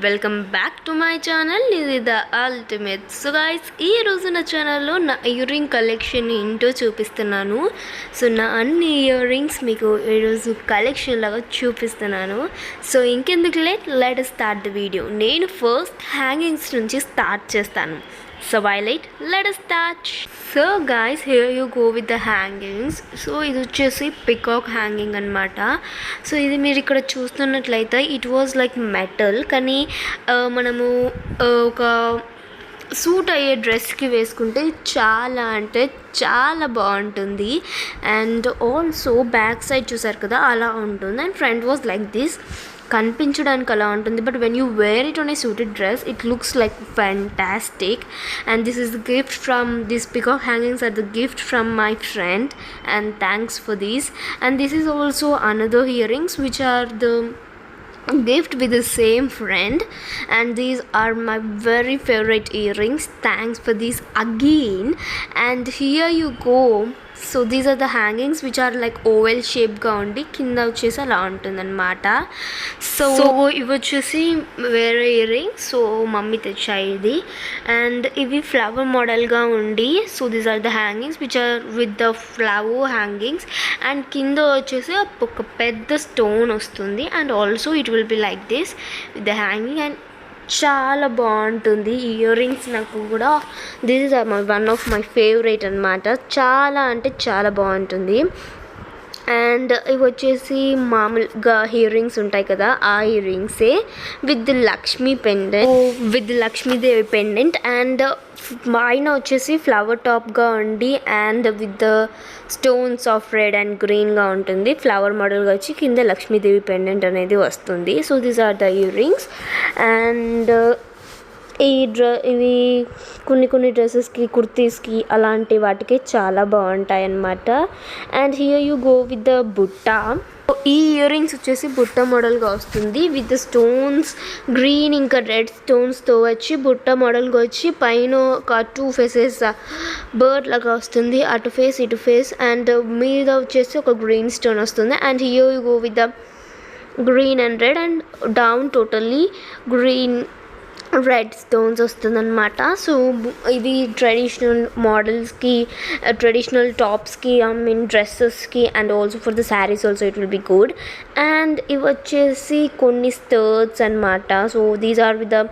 Welcome back to my channel. ఇది the ultimate. So guys, ఈ రోజు నా ఛానల్లో నా ఇయర్ రింగ్ కలెక్షన్ ఏంటో చూపిస్తున్నాను. సో నా అన్ని ఇయర్ రింగ్స్ మీకు ఈరోజు కలెక్షన్ లాగా చూపిస్తున్నాను. సో ఇంకెందుకు లెట్ స్టార్ట్ ద వీడియో. నేను ఫస్ట్ హ్యాంగింగ్స్ నుంచి స్టార్ట్ చేస్తాను. So Violet, let us start. So guys, here you go with the hangings. So ఇది వచ్చేసి పికాక్ హ్యాంగింగ్ అనమాట. సో ఇది మీరు ఇక్కడ చూస్తున్నట్లయితే ఇట్ వాజ్ లైక్ మెటల్, కానీ మనము ఒక సూట్ అయ్యే డ్రెస్కి వేసుకుంటే చాలా అంటే చాలా బాగుంటుంది. అండ్ ఆల్సో బ్యాక్ సైడ్ చూసారు కదా, అలా ఉంటుంది. And front was like this, కనిపించడానికి అలా ఉంటుంది. But when you wear it on a suited dress it looks like fantastic. And this is the gift from this peacock hangings are the gift from my friend, and thanks for these. And this is also another ear rings which are the gift with the same friend, and these are my very favorite earrings. Thanks for these again. And here you go. So these are the hangings which are like oval shape గా ఉండి కింద వచ్చేసి అలా ఉంటుందన్నమాట. So ఇవి వచ్చేసి వేరే ear rings. So mummy తెచ్చాయి ఇది. అండ్ ఇవి ఫ్లవర్ మోడల్గా ఉండి, so these are the hangings which are with the flower hangings. And కింద వచ్చేసి ఒక పెద్ద స్టోన్ వస్తుంది. And also it will be like this with the hanging. And చాలా బాగుంటుంది ఈ ఇయర్ రింగ్స్. నాకు కూడా this is one of my favourite అనమాట. చాలా అంటే చాలా బాగుంటుంది. అండ్ ఇవి వచ్చేసి మామూలుగా ఇయర్ రింగ్స్ ఉంటాయి కదా, ఆ ఇయర్ రింగ్సే with Lakshmi pendant, with Lakshmidevi pendant. And పైన వచ్చేసి ఫ్లవర్ టాప్గా ఉండి and with the stones of red and గ్రీన్గా ఉంటుంది. ఫ్లవర్ మోడల్గా వచ్చి కింద లక్ష్మీదేవి పెండెంట్ అనేది వస్తుంది. So these are the earrings. And ఇవి కొన్ని డ్రెస్సెస్కి, కుర్తీస్కి అలాంటి వాటికి చాలా బాగుంటాయి అన్నమాట. And here you go with the బుట్ట. ఈ ఇయర్ రింగ్స్ వచ్చేసి బుట్ట మోడల్గా వస్తుంది విత్ స్టోన్స్, గ్రీన్ ఇంకా రెడ్ స్టోన్స్తో వచ్చి బుట్ట మోడల్గా వచ్చి పైన ఒక 2 ఫేసెస్ బర్డ్ లాగా వస్తుంది, అటు ఫేస్ ఇటు ఫేస్. అండ్ మీద వచ్చేసి ఒక గ్రీన్ స్టోన్ వస్తుంది. And here you go with the green and red, and down totally green red stones వస్తుందన్నమాట. సో ఇవి ట్రెడిషనల్ మోడల్స్కి, ట్రెడిషనల్ టాప్స్కి, ఐ మీన్ డ్రెస్సెస్కి, and also for the saris also it will be good. And ఇవి వచ్చేసి కొన్ని స్కర్ట్స్ అనమాట. So these are with the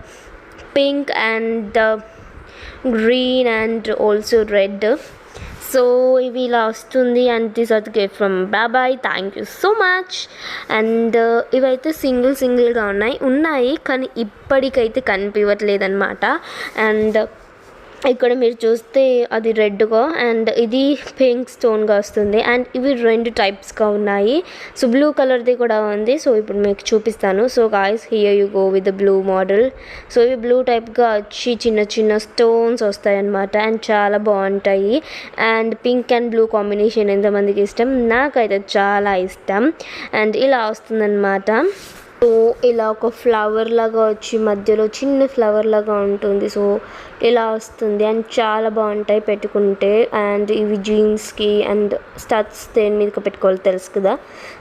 pink and the green and also red. So ఇవి ఇలా వస్తుంది. And this are the gift from బాబాయ్. Thank you so much. And ఇవైతే సింగిల్గా ఉన్నాయి కానీ ఇప్పటికైతే కనిపించట్లేదన్నమాట. అండ్ ఇక్కడ మీరు చూస్తే అది రెడ్గా అండ్ ఇది పింక్ స్టోన్గా వస్తుంది. అండ్ ఇవి 2 టైప్స్గా ఉన్నాయి. సో బ్లూ కలర్ది కూడా ఉంది. సో ఇప్పుడు మీకు చూపిస్తాను. So guys, here you go with the blue model. So ఇవి బ్లూ టైప్గా వచ్చి చిన్న స్టోన్స్ వస్తాయి అన్నమాట. అండ్ చాలా బాగుంటాయి. And pink and blue combination ఎంతమందికి ఇష్టం? నాకైతే చాలా ఇష్టం. అండ్ ఇలా వస్తుందన్నమాట. సో ఇలా ఒక ఫ్లవర్ లాగా వచ్చి మధ్యలో చిన్న ఫ్లవర్ లాగా ఉంటుంది. సో ఇలా వస్తుంది. అండ్ చాలా బాగుంటాయి పెట్టుకుంటే. అండ్ ఇవి జీన్స్కి అండ్ స్టడ్స్ దేని మీద పెట్టుకోవాలి తెలుసు కదా.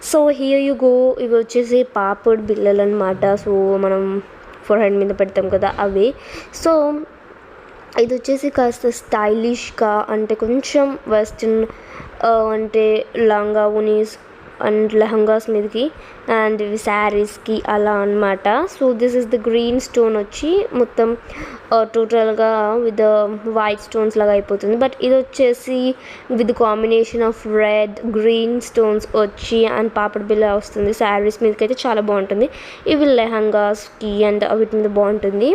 So here you go. ఇవి వచ్చేసి పాపడ్ బిళ్ళలు అనమాట. సో మనం ఫోర్హెడ్ మీద పెడతాం కదా, అవి. సో ఇది వచ్చేసి కాస్త స్టైలిష్గా, అంటే కొంచెం వెస్ట్రన్, అంటే లంగా ఉనీస్ అండ్ లెహంగాస్ మీదకి అండ్ ఇవి శారీస్కి అలా అనమాట. So this is the green stone వచ్చి మొత్తం టోటల్గా విత్ వైట్ స్టోన్స్ లాగా అయిపోతుంది. బట్ ఇది వచ్చేసి with combination of red green stones వచ్చి అండ్ పాపడ్ బిల్ల వస్తుంది. శారీస్ మీదకి అయితే చాలా బాగుంటుంది. ఇవి లెహంగాస్కి అండ్ వీటి మీద బాగుంటుంది.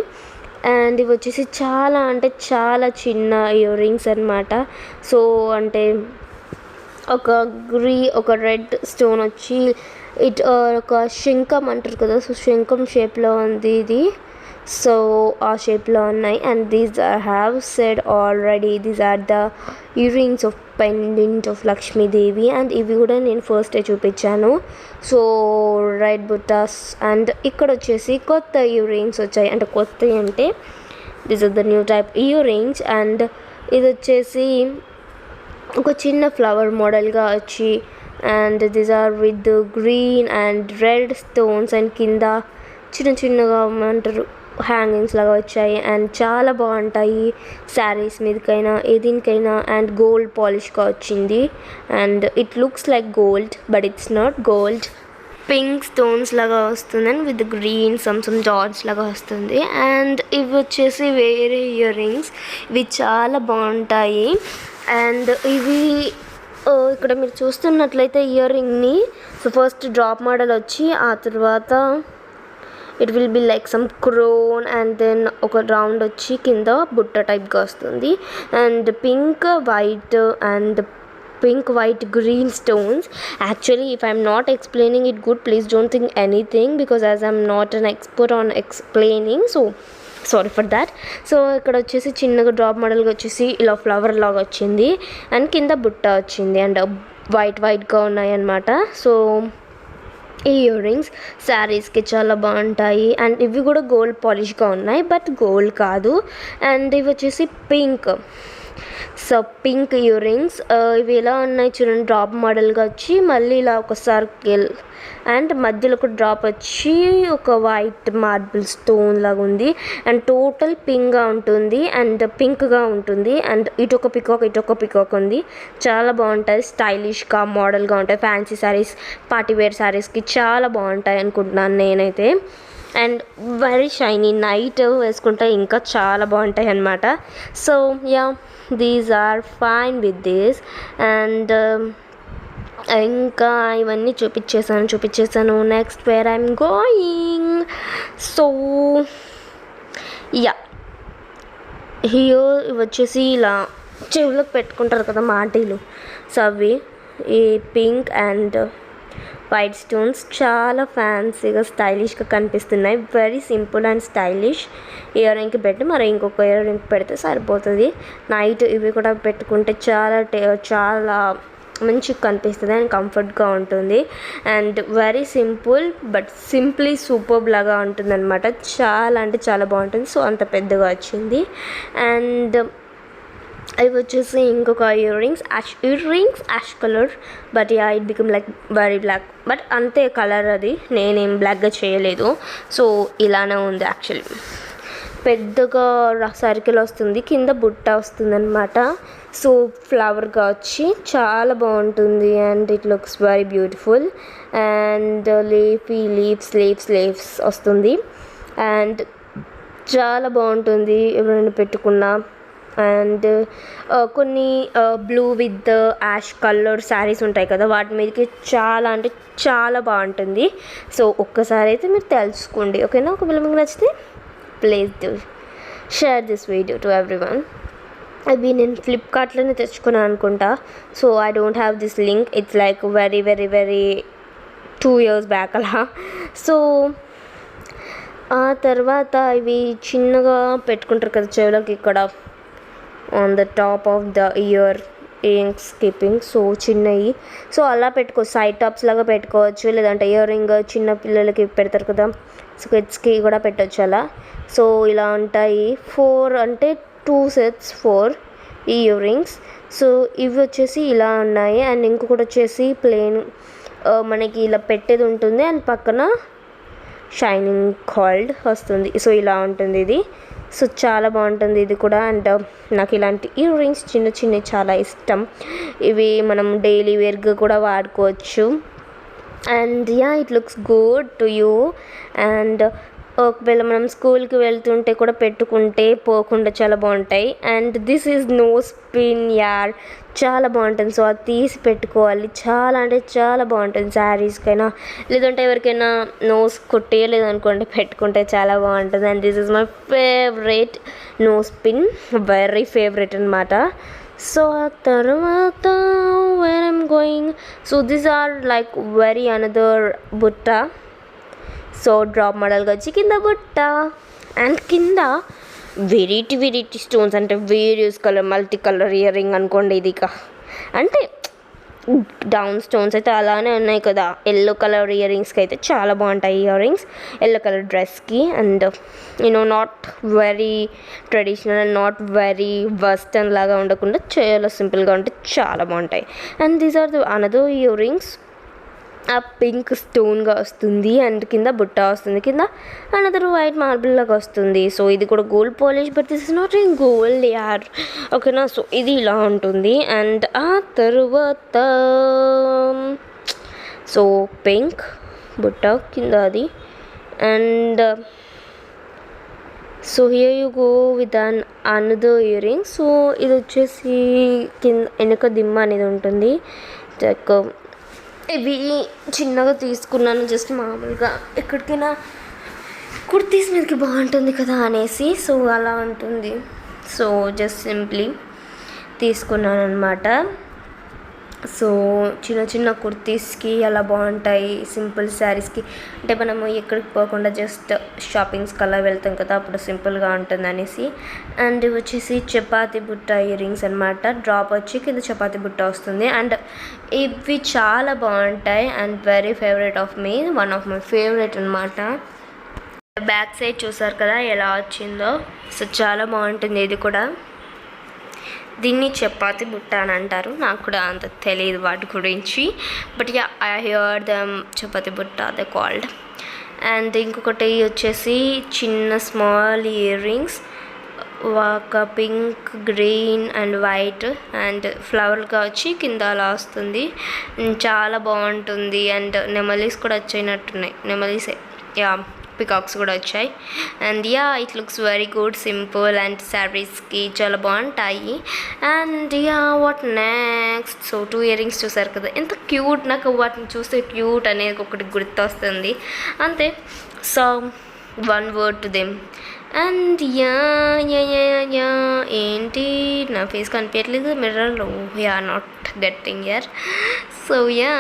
అండ్ ఇవి వచ్చేసి చాలా అంటే చాలా చిన్న ఇయర్ రింగ్స్ అనమాట. సో అంటే ఒక రెడ్ స్టోన్ వచ్చి ఒక శంఖం అంటారు కదా, సో శంఖం షేప్లో ఉంది ఇది. సో ఆ షేప్లో ఉన్నాయి. And these have said already these are the earrings of pendant of Lakshmidevi. And ఇవి కూడా నేను ఫస్టే చూపించాను. So red బుట్టాస్. అండ్ ఇక్కడ వచ్చేసి కొత్త ఇయర్ రింగ్స్ వచ్చాయి. అంటే కొత్త అంటే this are the new type earrings. And ఇది వచ్చేసి ఒక చిన్న ఫ్లవర్ మోడల్గా వచ్చి and these are with green and red stones and కింద చిన్న చిన్నగా ఏమంటారు హ్యాంగింగ్స్ లాగా వచ్చాయి అండ్ చాలా బాగుంటాయి శారీస్ మీదకైనా ఏదికైనా అండ్ గోల్డ్ పాలిష్గా వచ్చింది and it looks like gold but it's not gold pink stones లాగా వస్తుంది and with green some dots లాగా వస్తుంది అండ్ ఇవి వచ్చేసి వేరే ఇయర్ రింగ్స్ ఇవి చాలా బాగుంటాయి అండ్ ఇవి ఇక్కడ మీరు చూస్తున్నట్లయితే ఇయర్ రింగ్ని సో ఫస్ట్ డ్రాప్ మోడల్ వచ్చి ఆ తర్వాత it will be like some crown and then ఒక రౌండ్ వచ్చి కింద బుట్ట టైప్గా వస్తుంది and pink white green stones. Actually, if I'm not explaining it good, please don't think anything because as I'm not an expert on explaining, so sorry for that. So ఇక్కడ వచ్చేసి చిన్నగా drop మోడల్గా వచ్చేసి ఇలా ఫ్లవర్ లాగా వచ్చింది and కింద బుట్ట వచ్చింది అండ్ వైట్గా ఉన్నాయి అన్నమాట. సో ఈ ఇయర్ రింగ్స్ శారీస్కి చాలా బాగుంటాయి అండ్ ఇవి కూడా గోల్డ్ పాలిష్గా ఉన్నాయి బట్ గోల్డ్ కాదు అండ్ ఇవి వచ్చేసి pink. So pink ear rings ఇవి ఎలా ఉన్నాయి చూడండి, డ్రాప్ మోడల్గా వచ్చి మళ్ళీ ఇలా ఒక సర్కిల్ అండ్ మధ్యలో ఒక డ్రాప్ వచ్చి ఒక వైట్ మార్బుల్ స్టోన్ లాగా ఉంది అండ్ టోటల్ పింక్గా ఉంటుంది అండ్ పింక్గా ఉంటుంది అండ్ ఇటొక పికాక్ ఉంది. చాలా బాగుంటాయి, స్టైలిష్గా మోడల్గా ఉంటాయి. ఫ్యాన్సీ శారీస్, పార్టీవేర్ శారీస్కి చాలా బాగుంటాయి అనుకుంటున్నాను నేనైతే. అండ్ వెరీ షైనీ, నైట్ వేసుకుంటే ఇంకా చాలా బాగుంటాయి అన్నమాట. So yeah, these are fine with this and ఇంకా ఇవన్నీ చూపించేసాను. Next where I'm going. So yeah, here ఇవి వచ్చేసి ఇలా చెవులకు పెట్టుకుంటారు కదా మాటీలు, సో అవి ఈ పింక్ అండ్ వైట్ స్టోన్స్ చాలా ఫ్యాన్సీగా స్టైలిష్గా కనిపిస్తున్నాయి. Very simple and stylish. Ear రింగ్కి పెట్టి మరి ఇంకొక ఇయర్ రింగ్ పెడితే సరిపోతుంది. నైట్ ఇవి కూడా పెట్టుకుంటే చాలా మంచిగా కనిపిస్తుంది అండ్ కంఫర్ట్గా ఉంటుంది and very simple but simply superb లాగా ఉంటుంది అనమాట. చాలా అంటే చాలా బాగుంటుంది. సో అంత పెద్దగా వచ్చింది అండ్ అవి వచ్చేసి ఇంకొక earrings ash colour but yeah it become like very black but అంతే కలర్, అది నేనేం బ్లాక్గా చేయలేదు. సో ఇలానే ఉంది యాక్చువల్లీ. పెద్దగా సర్కిల్ వస్తుంది, కింద బుట్ట వస్తుంది అనమాట. సో ఫ్లవర్గా వచ్చి చాలా బాగుంటుంది and it looks very beautiful and leaves వస్తుంది అండ్ చాలా బాగుంటుంది ఎవరైనా పెట్టుకున్నా. అండ్ కొన్ని blue with ash colour saris ఉంటాయి కదా, వాటి మీదకి చాలా అంటే చాలా బాగుంటుంది. సో ఒక్కసారి అయితే మీరు తెలుసుకోండి, ఓకేనా? ఒకవేళ మీకు నచ్చితే please do share this video to everyone. అవి నేను ఫ్లిప్కార్ట్లోనే తెచ్చుకున్నాను అనుకుంటా. So I don't have this link, it's like very 2 years back అలా. సో ఆ తర్వాత ఇవి చిన్నగా పెట్టుకుంటారు కదా చెవులకి, ఇక్కడ on the top of the ear rings keeping. So చిన్నవి, సో అలా సైడ్ టాప్స్ లాగా పెట్టుకోవచ్చు, లేదంటే ఇయర్ రింగ్ చిన్న పిల్లలకి పెడతారు కదా, సో కిడ్స్కి కూడా పెట్టచ్చు అలా. సో ఇలా ఉంటాయి 4 అంటే 2 sets 4 ఇయర్ రింగ్స్. సో ఇవి వచ్చేసి ఇలా ఉన్నాయి అండ్ ఇంకొకటి వచ్చేసి ప్లెయిన్ మనకి ఇలా పెట్టేది ఉంటుంది అండ్ పక్కన షైనింగ్ గోల్డ్ వస్తుంది. సో ఇలా ఉంటుంది ఇది. సో చాలా బాగుంటుంది ఇది కూడా అండ్ నాకు ఇలాంటి ఇయర్ రింగ్స్ చిన్నవి చాలా ఇష్టం. ఇవి మనం డైలీ వేర్గా కూడా వాడుకోవచ్చు and ya it looks good to you. And ఒకవేళ మనం స్కూల్కి వెళ్తుంటే కూడా పెట్టుకుంటే పోకుండా చాలా బాగుంటాయి and this is nose pin యార్, చాలా బాగుంటుంది. సో అది తీసి పెట్టుకోవాలి, చాలా అంటే చాలా బాగుంటుంది శారీస్కైనా, లేదంటే ఎవరికైనా నోస్ కొట్టేయలేదు అనుకోండి పెట్టుకుంటే చాలా బాగుంటుంది. And this is my favourite nose pin, very favourite అనమాట. సో ఆ తర్వాత where I'm going, so these are like very another బుట్ట. సో డ్రాప్ మోడల్గా వచ్చి కింద బుట్ట అండ్ కింద వెరైటీ స్టోన్స్, అంటే various colour multi colour earring అనుకోండి. ఇది అంటే డౌన్ స్టోన్స్ అయితే అలానే ఉన్నాయి కదా. ఎల్లో కలర్ ఇయర్ రింగ్స్కి అయితే చాలా బాగుంటాయి ఇయర్ రింగ్స్, ఎల్లో కలర్ డ్రెస్కి. And not very traditional and not very western లాగా ఉండకుండా చాలా సింపుల్గా ఉంటే చాలా బాగుంటాయి. And these are the another year rings. ఆ పింక్ స్టోన్గా వస్తుంది అండ్ కింద బుట్ట వస్తుంది, కింద అనదర్ వైట్ మార్బుల్ లాగా వస్తుంది. సో ఇది కూడా gold polish, but this is not in gold యార్, ఓకేనా. సో ఇది ఇలా ఉంటుంది. అండ్ ఆ తర్వాత సో పింక్ బుట్ట కింద అది. And so here you go with another ear ring. So ఇది వచ్చేసి కింద వెనక దిమ్మ అనేది ఉంటుంది. లైక్ ఇవి చిన్నగా తీసుకున్నాను జస్ట్ మామూలుగా ఎక్కడికైనా కుర్తీస్ మీదకి బాగుంటుంది కదా అనేసి. సో అలా ఉంటుంది. సో జస్ట్ సింప్లీ తీసుకున్నాను అనమాట. సో చిన్న చిన్న కుర్తీస్కి అలా బాగుంటాయి, సింపుల్ శారీస్కి. అంటే మనము ఎక్కడికి పోకుండా జస్ట్ షాపింగ్స్కి అలా వెళ్తాం కదా, అప్పుడు సింపుల్గా ఉంటుంది అనేసి. అండ్ ఇవి వచ్చేసి చపాతీ బుట్ట ఇయర్ రింగ్స్ అనమాట. డ్రాప్ వచ్చి కింద చపాతీ బుట్ట వస్తుంది. అండ్ ఇవి చాలా బాగుంటాయి and very favourite of me, one of my favourite అనమాట. బ్యాక్ సైడ్ చూసారు కదా ఎలా వచ్చిందో. సో చాలా బాగుంటుంది ఇది కూడా. దీన్ని చపాతి బుట్ట అని అంటారు, నాకు కూడా అంత తెలియదు వాటి గురించి, but yeah I hear them chapati butta they called. And ఇంకొకటి వచ్చేసి చిన్న స్మాల్ ఇయర్ రింగ్స్, ఒక pink, green and white and ఫ్లవర్గా వచ్చి కింద అలా వస్తుంది. చాలా బాగుంటుంది. అండ్ నెమలీస్ కూడా వచ్చేనట్టున్నాయి, నెమలీసే యా, పికాక్స్ కూడా వచ్చాయి. And ya it looks very good, simple and శారీస్కి చాలా బాగుంటాయి. And yeah what next. So 2 ear rings చూసారు కదా ఎంత క్యూట్, నాకు వాటిని చూస్తే క్యూట్ అనేది ఒకటి గుర్తొస్తుంది అంతే. So 1 word to them. And yeah yeah yeah yeah ఏంటి నా ఫేస్ కనిపించట్లేదు మిర్రర్లో, yeah not getting ear. So yeah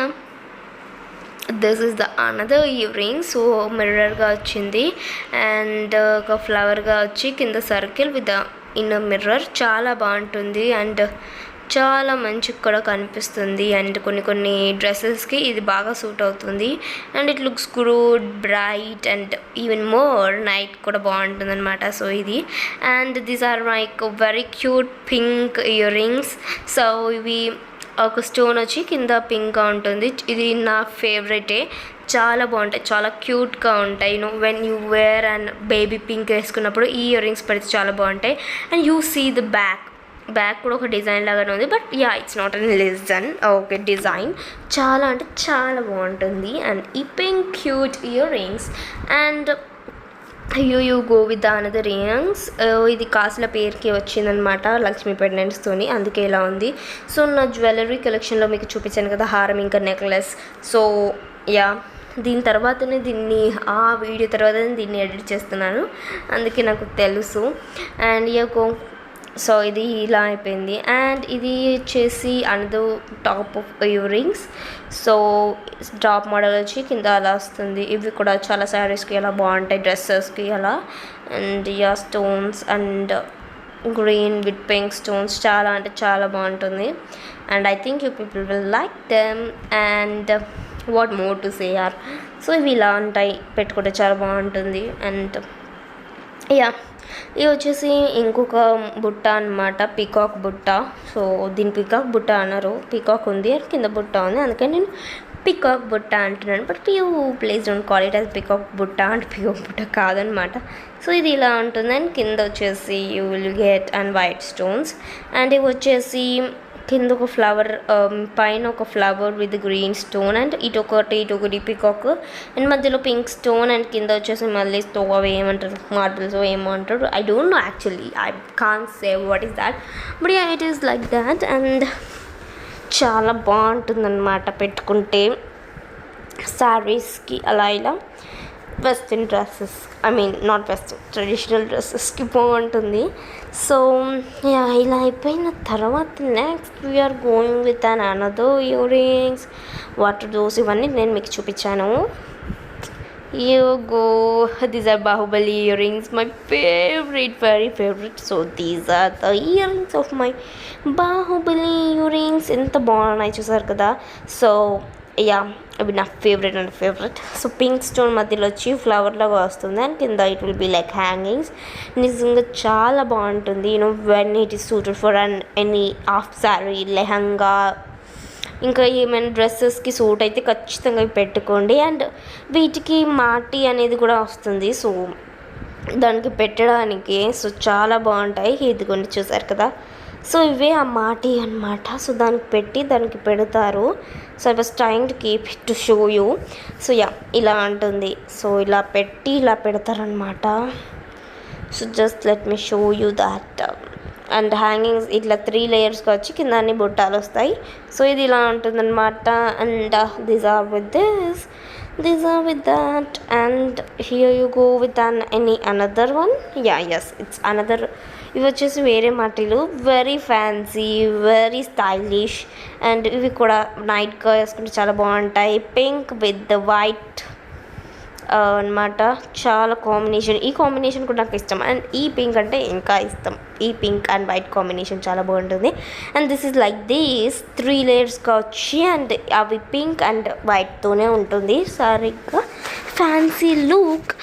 this is the another ear ring. So మిర్రర్గా వచ్చింది అండ్ ఒక ఫ్లవర్గా వచ్చి కింద సర్కిల్ విత్ ఇన్ మిర్రర్, చాలా బాగుంటుంది అండ్ చాలా మంచిగా కూడా కనిపిస్తుంది. అండ్ కొన్ని డ్రెస్సెస్కి ఇది బాగా సూట్ అవుతుంది. And it looks good, bright and even more night కూడా బాగుంటుంది అనమాట. సో ఇది and these are like very cute pink earrings. So ఇవి ఒక స్టోన్ వచ్చి కింద పింక్గా ఉంటుంది. ఇది నా ఫేవరెటే, చాలా బాగుంటాయి, చాలా క్యూట్గా ఉంటాయి. When you wear and baby pink వేసుకున్నప్పుడు ఈ ఇయర్ రింగ్స్ పెడితే చాలా బాగుంటాయి. And you see the back కూడా ఒక డిజైన్ లాగానే ఉంది, but ya it's not an lesson, okay design చాలా అంటే చాలా బాగుంటుంది. అండ్ ఈ pink cute earrings. And you go with another rings. ఇది కాసుల పేరుకి వచ్చిందనమాట లక్ష్మీ పెండెంట్స్తోని, అందుకే ఇలా ఉంది. సో నా జ్యువెలరీ కలెక్షన్లో మీకు చూపించాను కదా హారం ఇంకా నెక్లెస్. సో యా దీని తర్వాతనే దీన్ని ఆ వీడియో తర్వాతనే దీన్ని ఎడిట్ చేస్తున్నాను, అందుకే నాకు తెలుసు. అండ్ యూ సో ఇది ఇలా అయిపోయింది. అండ్ ఇది వచ్చేసి another top of earrings. So top model వచ్చి కింద అలా వస్తుంది. ఇవి కూడా చాలా శారీస్కి అలా బాగుంటాయి, డ్రెస్సెస్కి అలా. And ya stones and green with pink stones, చాలా అంటే చాలా బాగుంటుంది. And I think you people will like them. And what more to say or. So ఇవి ఇలా ఉంటాయి, పెట్టుకుంటే చాలా బాగుంటుంది. అండ్ యా ఇది వచ్చేసి ఇంకొక బుట్ట అనమాట, పీకాక్ బుట్ట. సో దీని పీకాక్ బుట్ట అన్నారు, పీకాక్ ఉంది కింద బుట్ట ఉంది, అందుకని నేను పీకాక్ బుట్ట అంటున్నాను. But you please don't call it as peacock బుట్ట అంటే పీకాక్ బుట్ట కాదనమాట. సో ఇది ఇలా ఉంటుంది. అండ్ కింద వచ్చేసి you will get and white stones. And ఇవి వచ్చేసి కింద ఒక ఫ్లవర్, పైన ఒక flower with green stone and ఇటొకటి పీకాక్ అండ్ మధ్యలో పింక్ స్టోన్ అండ్ కింద వచ్చేసి మళ్ళీ స్టోవ్ అవి ఏమంటారు మార్బుల్స్ ఏమో అంటారు, I don't know actually, I can't say what is that, but yeah it is like that. And చాలా బాగుంటుందన్నమాట పెట్టుకుంటే శారీస్కి అలా ఇలా. Western dresses, I mean not western, traditional డ్రెస్సెస్కి బాగుంటుంది. సో యా ఇలా అయిపోయిన తర్వాత next we're going with an another ear rings. Water drops ఇవన్నీ నేను మీకు చూపించాను. You go, these are Baahubali earrings, my favourite, very favourite. So these are the earrings of my Baahubali earrings. ఎంత బాగున్నాయి చూసారు కదా. సో యా అవి నా ఫేవరెట్. సో పింక్ స్టోన్ మధ్యలో వచ్చి ఫ్లవర్ లాగా వస్తుంది అండ్ కింద it will be like hangings. నిజంగా చాలా బాగుంటుంది. When it is suited for any half sari, lehenga, ఇంకా ఏమైనా డ్రెస్సెస్కి సూట్ అయితే ఖచ్చితంగా ఇవి పెట్టుకోండి. అండ్ వీటికి మాటి అనేది కూడా వస్తుంది, సో దానికి పెట్టడానికి సో చాలా బాగుంటాయి. ఇదిగోండి చూసారు కదా, సో ఇవే ఆ మాటి అనమాట. సో దానికి పెట్టి దానికి పెడతారు. So I was trying to keep it to show you. So ya ఇలా ఉంటుంది. సో ఇలా పెట్టి ఇలా పెడతారనమాట. So just let me show you that. And hangings ఇట్లా 3 లేయర్స్గా వచ్చి కింద అన్ని బుట్టాలు వస్తాయి. సో ఇది ఇలా ఉంటుందన్నమాట. And these are with this, these are with that, and here you go with any another one. Yes, it's another. ఇవి వచ్చేసి వేరే మాటలు, very fancy, very stylish. And ఇవి కూడా నైట్గా వేసుకుంటే చాలా బాగుంటాయి. పింక్ విత్ వైట్ అనమాట, చాలా కాంబినేషన్. ఈ కాంబినేషన్ కూడా నాకు ఇష్టం. అండ్ ఈ పింక్ అంటే ఇంకా ఇష్టం. ఈ పింక్ అండ్ వైట్ కాంబినేషన్ చాలా బాగుంటుంది. And this is like this 3 లేయర్స్గా వచ్చి అండ్ అవి పింక్ అండ్ వైట్తోనే ఉంటుంది. సరిగ్గా ఫ్యాన్సీ లుక్.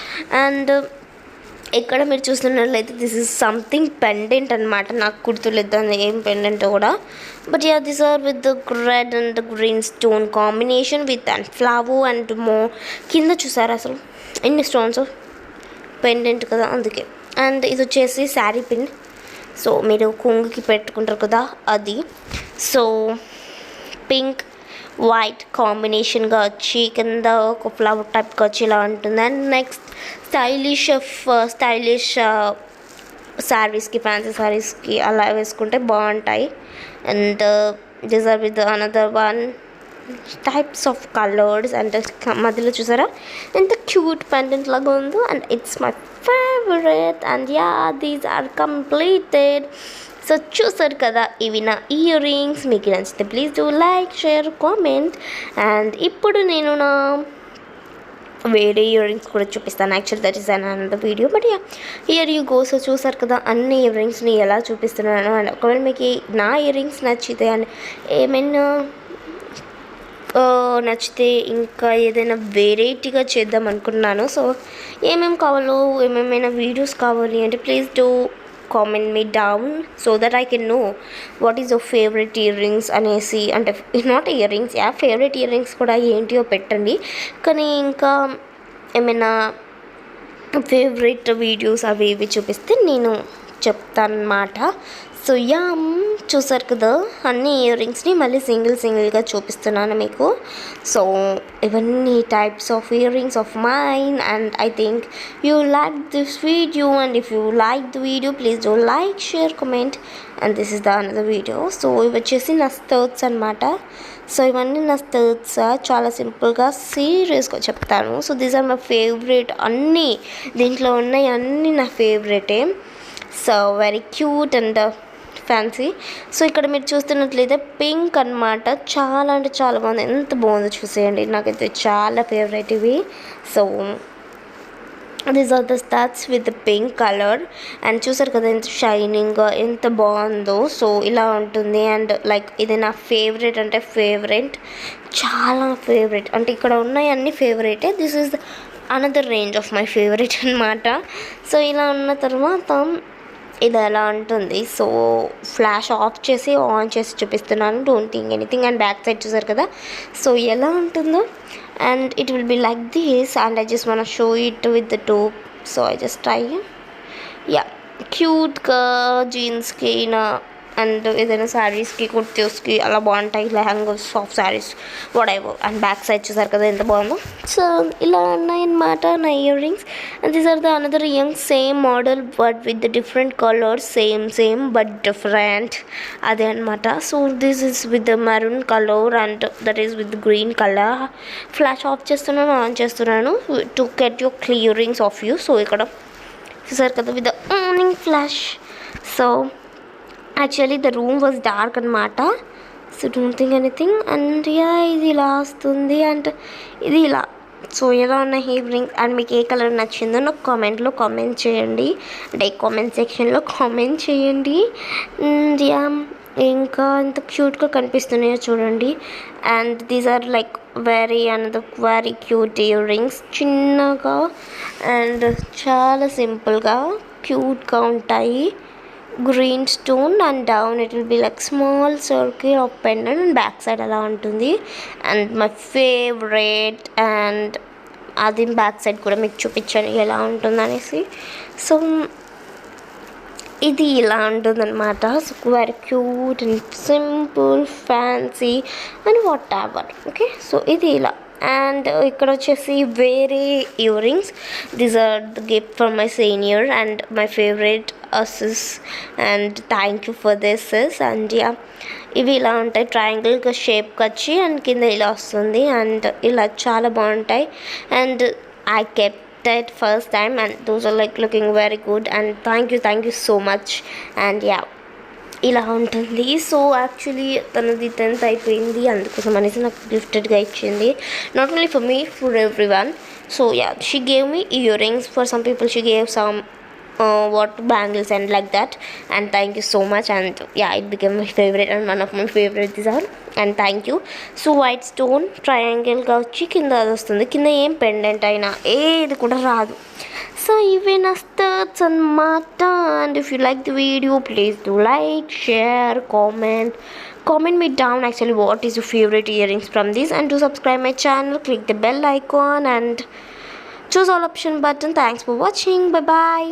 అండ్ ఇక్కడ మీరు చూస్తున్నట్లయితే దిస్ ఈజ్ సంథింగ్ పెండెంట్ అనమాట. నాకు గుర్తులేదు ఏం పెండెంట్ కూడా. But ya, this are with the red and green stone combination with and flower and కింద చూసారు అసలు ఎన్ని స్టోన్స్, పెండెంట్ కదా అందుకే. అండ్ ఇది వచ్చేసి శారీ పిన్. సో మీరు కొంగుకి పెట్టుకుంటారు కదా అది. సో పింక్ వైట్ కాంబినేషన్గా వచ్చి కింద ఒక ఫ్లవర్ టైప్గా వచ్చి ఇలా ఉంటుంది. అండ్ నెక్స్ట్ స్టైలిష్ శారీస్కి, ఫ్యాన్సీ శారీస్కి అలా వేసుకుంటే బాగుంటాయి. And this are with another one types of colours. And మధ్యలో చూసారా ఎంత క్యూట్ పెండెంట్ లాగా ఉందో. And it's my favourite. And ya, these are completed. So చూసారు కదా, ఇవి నా ఇయర్ రింగ్స్. మీకు నచ్చితే please do like, share, comment. And ఇప్పుడు నేను నా వేరే ఇయర్ రింగ్స్ కూడా చూపిస్తాను. Actual that is another video. But ya, here you go. So చూసారు కదా అన్ని ఇయర్ రింగ్స్ని ఎలా చూపిస్తున్నాను. అండ్ ఒకవేళ మీకు నా ఇయర్ రింగ్స్ నచ్చితే అండ్ ఏమైనా నచ్చితే ఇంకా ఏదైనా వెరైటీగా చేద్దాం అనుకున్నాను. సో ఏమేమి కావాలో, ఏమేమైనా వీడియోస్ కావాలి అంటే please do comment me down so that I can know what is your favourite ear rings అనేసి. అంటే not ear rings, favourite ear rings కూడా ఏంటియో పెట్టండి. కానీ ఇంకా ఏమైనా ఫేవరెట్ వీడియోస్ అవి ఇవి చూపిస్తే నేను చెప్తానమాట. సో యా, చూసారు కదా అన్ని ఇయర్ రింగ్స్ని మళ్ళీ సింగిల్గా చూపిస్తున్నాను మీకు. సో ఇవన్నీ types of earrings of mine. And I think you like this video. And if you like the video please do like, share, comment. And this is the another video. So ఇవి వచ్చేసి నా స్టర్ట్స్ అనమాట. So ఇవన్నీ నా స్టర్ట్స్ చాలా సింపుల్గా సీరియస్గా చెప్తాను. So these are my favourite. అన్నీ దీంట్లో ఉన్నాయి, అన్నీ నా ఫేవరెటే. So very cute and fancy. So ఇక్కడ మీరు చూస్తున్నట్లయితే పింక్ అనమాట. చాలా అంటే చాలా బాగుంది. ఎంత బాగుందో చూసేయండి. నాకైతే చాలా ఫేవరెట్ ఇవి. So these are the starts with pink colour. And చూసారు కదా ఎంత షైనింగ్గా ఎంత బాగుందో. సో ఇలా ఉంటుంది. అండ్ లైక్ ఇది నా ఫేవరెట్ అంటే ఫేవరెట్, చాలా ఫేవరెట్. అంటే ఇక్కడ ఉన్నాయి అన్ని ఫేవరెటే. This is another range of my favourite అనమాట. సో ఇలా ఉన్న తర్వాత ఇది ఎలా ఉంటుంది. సో ఫ్లాష్ ఆఫ్ చేసి ఆన్ చేసి చూపిస్తున్నాను. Don't think anything. And back side చూసారు కదా సో ఎలా ఉంటుందో. And it will be like this. And I just want show it with the top. So I just try. Yeah, క్యూట్గా జీన్స్కి నా అండ్ ఏదైనా శారీస్కి, కుర్తీస్కి అలా బాగుంటాయి. Lehengas, soft saris, what ever. And back side చూసారు కదా ఎంత బాగుందో. సో ఇలా ఉన్నాయన్నమాట నా earrings. And these are the another young same model but with the different colours. Same but different, అదే అనమాట. So this is with the maroon colour and that is with green colour. Flash off చేస్తున్నాను, on చేస్తున్నాను to get your clearings of you. So ఇక్కడ చూసారు కదా with the morning flash. So actually the room was dark అనమాట. So don't think anything. And yeah, ఇది ఇలా వస్తుంది and ఇది ఇలా. సో ఎలా ఉన్న ఇయర్ రింగ్స్ అండ్ మీకు ఏ కలర్ నచ్చిందో నాకు కామెంట్లో కామెంట్ చేయండి. అంటే కామెంట్ సెక్షన్లో కామెంట్ చేయండి. అండ్ యా, ఇంకా ఎంత క్యూట్గా కనిపిస్తున్నాయో చూడండి. And these are like very cute earrings. చిన్నగా అండ్ చాలా సింపుల్గా క్యూట్గా ఉంటాయి. green stone, and down it will be like small circle of pendant, and back side అలా ఉంటుంది. అండ్ మై ఫేవరెట్, అండ్ అది బ్యాక్ సైడ్ కూడా మీకు చూపించాను ఎలా ఉంటుందనేసి. సో ఇది ఇలా ఉంటుందన్నమాట. So very cute and simple fancy and whatever. Okay, so ఇది ఇలా. అండ్ ఇక్కడ వచ్చేసి వేరే year rings. These are the gift from my senior and my favourite a sis, and thank you for this sis. And yeah, ఇవి ఇలా ఉంటాయి, triangle షేప్కి వచ్చి and కింద ఇలా వస్తుంది, అండ్ ఇలా చాలా బాగుంటాయి. And I kept it first time and those are like looking very good, and thank you so much. And yeah, ఇలా ఉంటుంది. సో యాక్చువల్లీ తనది 10th అయిపోయింది, అందుకోసం అనేసి నాకు గిఫ్టెడ్గా ఇచ్చింది. Not only for me, for every one. So yeah, she gave me ear rings. For some people she gave some what bangles and like that. And thank you so much. And yeah, it became my favorite and one of my favorite these are. And thank you. So white stone triangle గా వచ్చి కింద అది వస్తుంది, కింద ఏం pendant అయినా ఏది కూడా రాదు. సో ఇవే నా స్టర్ట్స్ అన్నమాట. And if you like the video please do like, share, comment me down actually what is your favorite earrings from this, and to subscribe my channel, click the bell icon and choose all option button. Thanks for watching. Bye bye.